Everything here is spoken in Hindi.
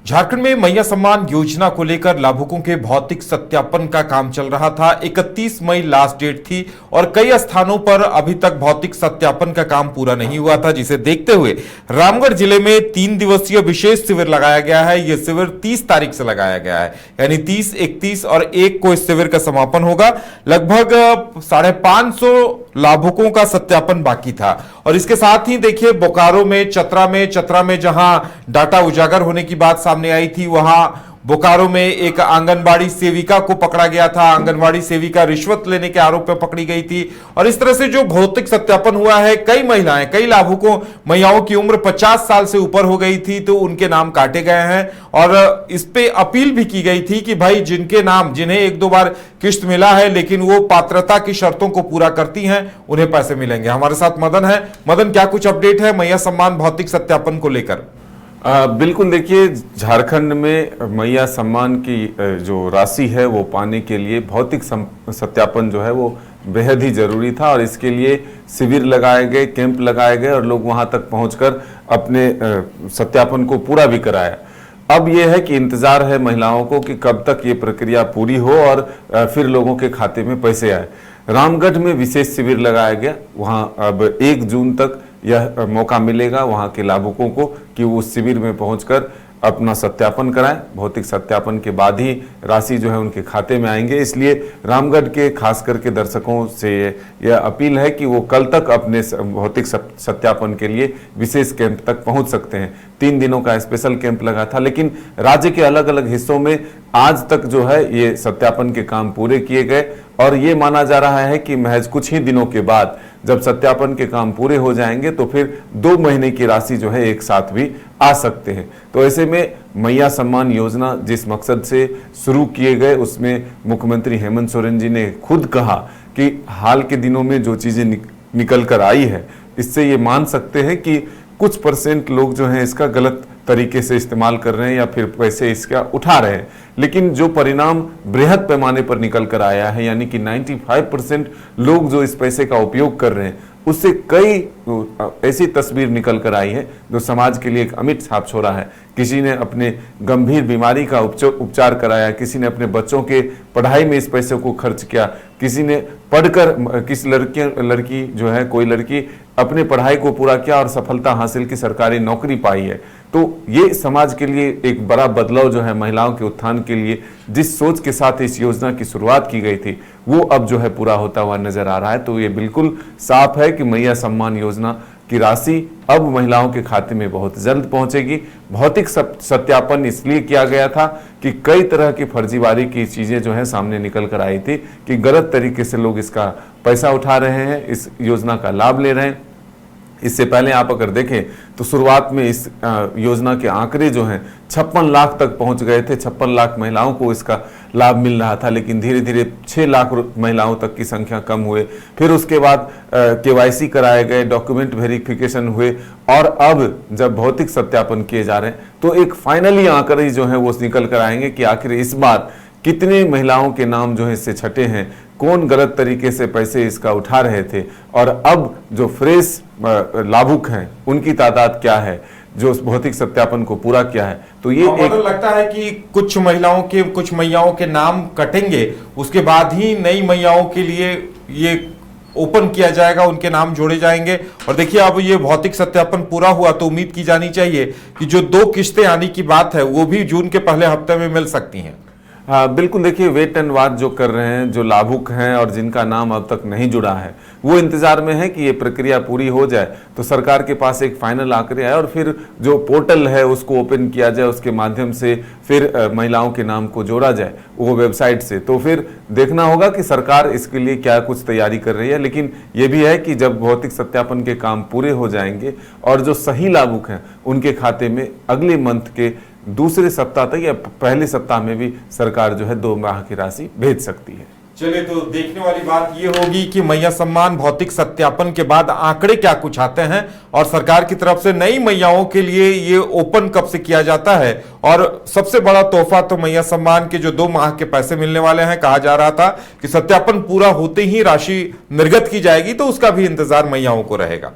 झारखंड में मैया सम्मान योजना को लेकर लाभुकों के भौतिक सत्यापन का काम चल रहा था। 31 मई लास्ट डेट थी और कई स्थानों पर अभी तक भौतिक सत्यापन का काम पूरा नहीं हुआ था, जिसे देखते हुए रामगढ़ जिले में 3 दिवसीय विशेष शिविर लगाया गया है। यह शिविर 30 तारीख से लगाया गया है, यानी 30, 31 और 1 को इस शिविर का समापन होगा। लगभग 550 लाभुकों का सत्यापन बाकी था और इसके साथ ही देखिए बोकारो में चतरा में जहां डाटा उजागर होने की बात सामने आई थी, वहां बोकारो में एक आंगनबाड़ी सेविका को पकड़ा गया था। आंगनबाड़ी सेविका रिश्वत लेने के आरोप में पकड़ी गई थी और इस तरह से जो भौतिक सत्यापन हुआ है, कई लाभुकों महिलाओं की उम्र 50 साल से ऊपर हो गई थी तो उनके नाम काटे गए हैं और इस पे अपील भी की गई थी कि भाई जिन्हें 1-2 बार किश्त मिला है लेकिन वो पात्रता की शर्तों को पूरा करती हैं, उन्हें पैसे मिलेंगे। हमारे साथ मदन है। मदन, क्या कुछ अपडेट है मैया सम्मान भौतिक सत्यापन को लेकर? बिल्कुल, देखिए झारखंड में मैया सम्मान की जो राशि है वो पाने के लिए भौतिक सत्यापन जो है वो बेहद ही जरूरी था और इसके लिए शिविर लगाए गए, कैंप लगाए गए और लोग वहां तक पहुंचकर अपने सत्यापन को पूरा भी कराया। अब यह है कि इंतजार है महिलाओं को कि कब तक ये प्रक्रिया पूरी हो और फिर लोगों के खाते में पैसे आए। रामगढ़ में विशेष शिविर लगाया गया, वहां अब 1 जून तक यह मौका मिलेगा वहां के लाभुकों को कि वो उस शिविर में पहुंचकर अपना सत्यापन कराएं। भौतिक सत्यापन के बाद ही राशि जो है उनके खाते में आएंगे। इसलिए रामगढ़ के खास करके दर्शकों से यह अपील है कि वो कल तक अपने भौतिक सत्यापन के लिए विशेष कैंप तक पहुंच सकते हैं। 3 दिनों का स्पेशल कैंप लगा था, लेकिन राज्य के अलग अलग हिस्सों में आज तक जो है ये सत्यापन के काम पूरे किए गए और ये माना जा रहा है कि महज कुछ ही दिनों के बाद जब सत्यापन के काम पूरे हो जाएंगे तो फिर 2 महीने की राशि जो है एक साथ भी आ सकते हैं। तो ऐसे में मैया सम्मान योजना जिस मकसद से शुरू किए गए, उसमें मुख्यमंत्री हेमंत सोरेन जी ने खुद कहा कि हाल के दिनों में जो चीजें निकल कर आई है, इससे ये मान सकते हैं कि कुछ % लोग जो हैं इसका गलत तरीके से इस्तेमाल कर रहे हैं या फिर पैसे इसका उठा रहे हैं, लेकिन जो परिणाम बृहद पैमाने पर निकल कर आया है, यानी कि 95% लोग जो इस पैसे का उपयोग कर रहे हैं, उससे कई ऐसी तस्वीर निकल कर आई है जो समाज के लिए एक अमिट छाप छोड़ा है। किसी ने अपने गंभीर बीमारी का उपचार कराया, किसी ने अपने बच्चों के पढ़ाई में इस पैसे को खर्च किया, किसी ने पढ़कर कोई लड़की अपने पढ़ाई को पूरा किया और सफलता हासिल की, सरकारी नौकरी पाई है। तो ये समाज के लिए एक बड़ा बदलाव जो है, महिलाओं के उत्थान के लिए जिस सोच के साथ इस योजना की शुरुआत की गई थी वो अब जो है पूरा होता हुआ नजर आ रहा है। तो ये बिल्कुल साफ है कि मैया सम्मान योजना की राशि अब महिलाओं के खाते में बहुत जल्द पहुंचेगी। भौतिक सत्यापन इसलिए किया गया था कि कई तरह की फर्जीवाड़ी की चीजें जो है सामने निकल कर आई थी कि गलत तरीके से लोग इसका पैसा उठा रहे हैं, इस योजना का लाभ ले रहे हैं। इससे पहले आप अगर देखें तो शुरुआत में इस योजना के आंकड़े जो हैं 56 लाख तक पहुंच गए थे। 56 लाख महिलाओं को इसका लाभ मिल रहा था, लेकिन धीरे धीरे 6 लाख महिलाओं तक की संख्या कम हुए। फिर उसके बाद KYC कराए गए, डॉक्यूमेंट वेरिफिकेशन हुए और अब जब भौतिक सत्यापन किए जा रहे हैं तो एक फाइनली आंकड़े जो है वो निकल कर आएंगे कि आखिर इस बार कितने महिलाओं के नाम जो है इससे छटे हैं, कौन गलत तरीके से पैसे इसका उठा रहे थे और अब जो फ्रेश लाभुक हैं उनकी तादाद क्या है जो भौतिक सत्यापन को पूरा किया है। तो ये एक लगता है कि कुछ मैयाओं के नाम कटेंगे, उसके बाद ही नई मैयाओं के लिए ये ओपन किया जाएगा, उनके नाम जोड़े जाएंगे। और देखिए अब ये भौतिक सत्यापन पूरा हुआ तो उम्मीद की जानी चाहिए कि जो 2 किश्तें आने की बात है वो भी जून के पहले हफ्ते में मिल सकती हैं। हाँ बिल्कुल, देखिए वेट एंड वॉच जो कर रहे हैं, जो लाभुक हैं और जिनका नाम अब तक नहीं जुड़ा है, वो इंतजार में है कि ये प्रक्रिया पूरी हो जाए तो सरकार के पास एक फाइनल आंकड़े आए और फिर जो पोर्टल है उसको ओपन किया जाए, उसके माध्यम से फिर महिलाओं के नाम को जोड़ा जाए वो वेबसाइट से। तो फिर देखना होगा कि सरकार इसके लिए क्या कुछ तैयारी कर रही है। लेकिन ये भी है कि जब भौतिक सत्यापन के काम पूरे हो जाएंगे और जो सही लाभुक हैं उनके खाते में अगले मंथ के दूसरे सप्ताह तक या पहले सप्ताह में भी सरकार जो है 2 माह की राशि भेज सकती है। चलिए, तो देखने वाली बात ये होगी कि मैया सम्मान भौतिक सत्यापन के बाद आंकड़े क्या कुछ आते हैं और सरकार की तरफ से नई मैयाओं के लिए ये ओपन कब से किया जाता है। और सबसे बड़ा तोहफा तो मैया सम्मान के जो 2 माह के पैसे मिलने वाले हैं, कहा जा रहा था कि सत्यापन पूरा होते ही राशि निर्गत की जाएगी, तो उसका भी इंतजार मैयाओं को रहेगा।